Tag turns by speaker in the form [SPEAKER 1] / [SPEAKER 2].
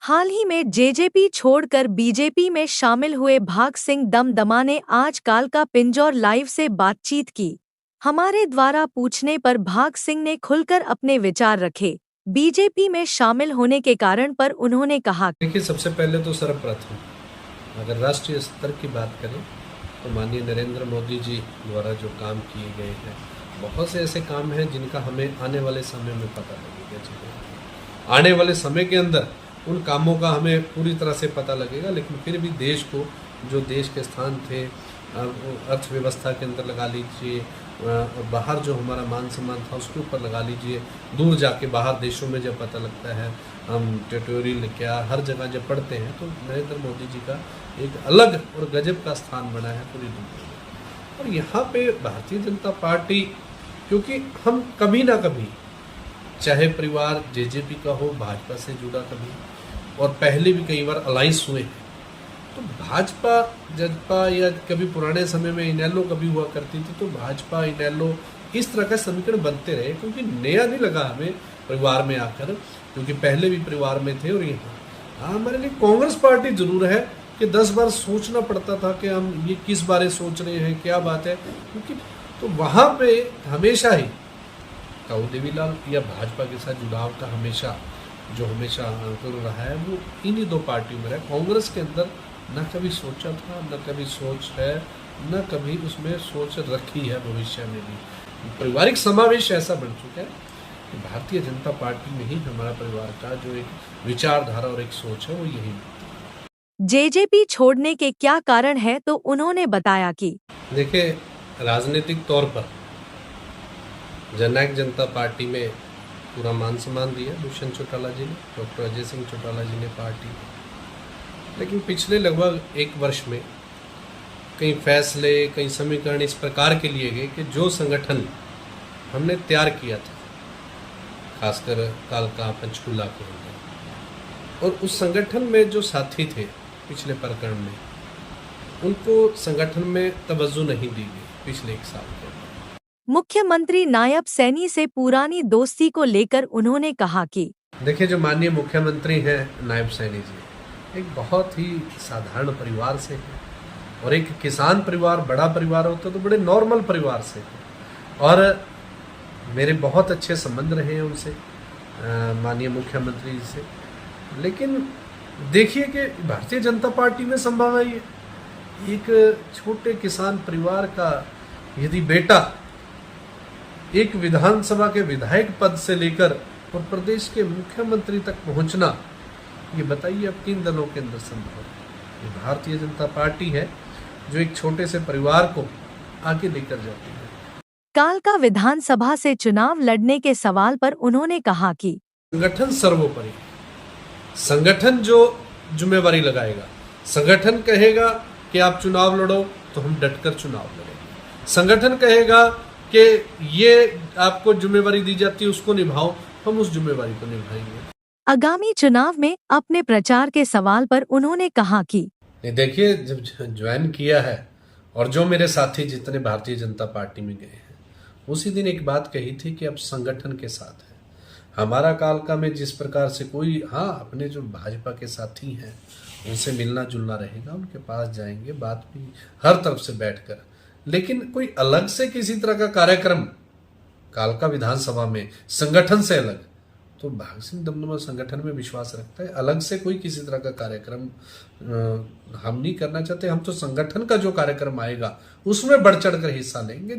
[SPEAKER 1] हाल ही में जेजेपी छोड़कर बीजेपी में शामिल हुए भाग सिंह दमदमा ने आज कालका पिंजौर लाइव से बातचीत की। हमारे द्वारा पूछने पर भाग सिंह ने खुलकर अपने विचार रखे। बीजेपी में शामिल होने के कारण पर उन्होंने कहा,
[SPEAKER 2] देखिए, सबसे पहले तो सर्वप्रथम अगर राष्ट्रीय स्तर की बात करें तो माननीय नरेंद्र मोदी जी द्वारा जो काम किए गए हैं, बहुत से ऐसे काम हैं जिनका हमें आने वाले समय में पता लगेगा। आने वाले समय के अंदर उन कामों का हमें पूरी तरह से पता लगेगा, लेकिन फिर भी देश को जो देश के स्थान थे, अर्थव्यवस्था के अंदर लगा लीजिए, और बाहर जो हमारा मान सम्मान था उसके ऊपर लगा लीजिए, दूर जाके बाहर देशों में जब पता लगता है, हम ट्यूटोरियल क्या हर जगह जब पढ़ते हैं तो नरेंद्र मोदी जी का एक अलग और गजब का स्थान बना है पूरी दुनिया में। और यहाँ पे भारतीय जनता पार्टी, क्योंकि हम कभी ना कभी, चाहे परिवार जेजेपी का हो, भाजपा से जुड़ा कभी, और पहले भी कई बार अलायंस हुए हैं, तो भाजपा जजपा या कभी पुराने समय में इनेलो कभी हुआ करती थी, तो भाजपा इनेलो इस तरह का समीकरण बनते रहे, क्योंकि नया नहीं लगा हमें परिवार में आकर, क्योंकि पहले भी परिवार में थे। और यहाँ हमारे लिए कांग्रेस पार्टी जरूर है कि 10 बार सोचना पड़ता था कि हम ये किस बारे सोच रहे हैं, क्या बात है, क्योंकि तो वहाँ पे हमेशा ही ताऊ देवीलाल या भाजपा के साथ जुड़ाव का हमेशा अंकुर रहा है, वो इन्हीं दो पार्टियों में रहा। कांग्रेस के अंदर न कभी सोचा था, न कभी सोच है, न कभी उसमें सोच रखी है भविष्य में भी। पारिवारिक समावेश ऐसा बन चुका है कि भारतीय जनता पार्टी में ही हमारा परिवार का जो एक विचारधारा और एक सोच है वो यही है।
[SPEAKER 1] जेजेपी छोड़ने के क्या कारण है, तो उन्होंने बताया कि
[SPEAKER 2] देखिए, राजनीतिक तौर पर जननायक जनता पार्टी में पूरा मान सम्मान दिया दुष्यंत चौटाला जी ने, डॉक्टर अजय सिंह चौटाला जी ने पार्टी, लेकिन पिछले लगभग 1 वर्ष में कई फैसले, कई समीकरण इस प्रकार के लिए गए कि जो संगठन हमने तैयार किया था, खासकर कालका पंचकूला के अंदर, और उस संगठन में जो साथी थे पिछले प्रकरण में, उनको संगठन में तवज्जो नहीं दी गई पिछले 1 साल के अंदर।
[SPEAKER 1] मुख्यमंत्री नायब सैनी से पुरानी दोस्ती को लेकर उन्होंने कहा कि
[SPEAKER 2] देखिए, जो माननीय मुख्यमंत्री हैं नायब सैनी जी, एक बहुत ही साधारण परिवार से हैं, और एक किसान परिवार, बड़ा परिवार होता तो बड़े नॉर्मल परिवार से हैं, और मेरे बहुत अच्छे संबंध रहे हैं उनसे, माननीय मुख्यमंत्री जी से। लेकिन देखिए कि भारतीय जनता पार्टी में संभव है ये, एक छोटे किसान परिवार का यदि बेटा एक विधानसभा के विधायक पद से लेकर और प्रदेश के मुख्यमंत्री तक पहुंचना, ये बताइए अब किन दलों के अंदर संभव है। ये भारतीय जनता पार्टी है जो एक छोटे से परिवार को आगे लेकर जाती है।
[SPEAKER 1] कालका विधानसभा से चुनाव लड़ने के सवाल पर उन्होंने कहा कि
[SPEAKER 2] संगठन सर्वोपरि, संगठन जो जिम्मेवारी लगाएगा, संगठन कहेगा कि आप चुनाव लड़ो तो हम डटकर चुनाव लड़ेंगे, संगठन कहेगा कि ये आपको जिम्मेवारी दी जाती है उसको निभाओ, हम उस जिम्मेवारी को निभाएंगे।
[SPEAKER 1] आगामी चुनाव में अपने प्रचार के सवाल पर उन्होंने कहा कि
[SPEAKER 2] देखिए, जब ज्वाइन किया है और जो मेरे साथी जितने भारतीय जनता पार्टी में गए हैं, उसी दिन एक बात कही थी कि अब संगठन के साथ है हमारा। कालका में जिस प्रकार से कोई, हाँ, अपने जो भाजपा के साथी हैं उनसे मिलना जुलना रहेगा, उनके पास जाएंगे, बात भी हर तरफ से बैठकर, लेकिन कोई अलग से किसी तरह का कार्यक्रम कालका विधानसभा में संगठन से अलग, तो भाग सिंह दमदमा संगठन में विश्वास रखता है। अलग से कोई किसी तरह का कार्यक्रम हम नहीं करना चाहते। हम तो संगठन का जो कार्यक्रम आएगा उसमें बढ़ चढ़ कर हिस्सा लेंगे।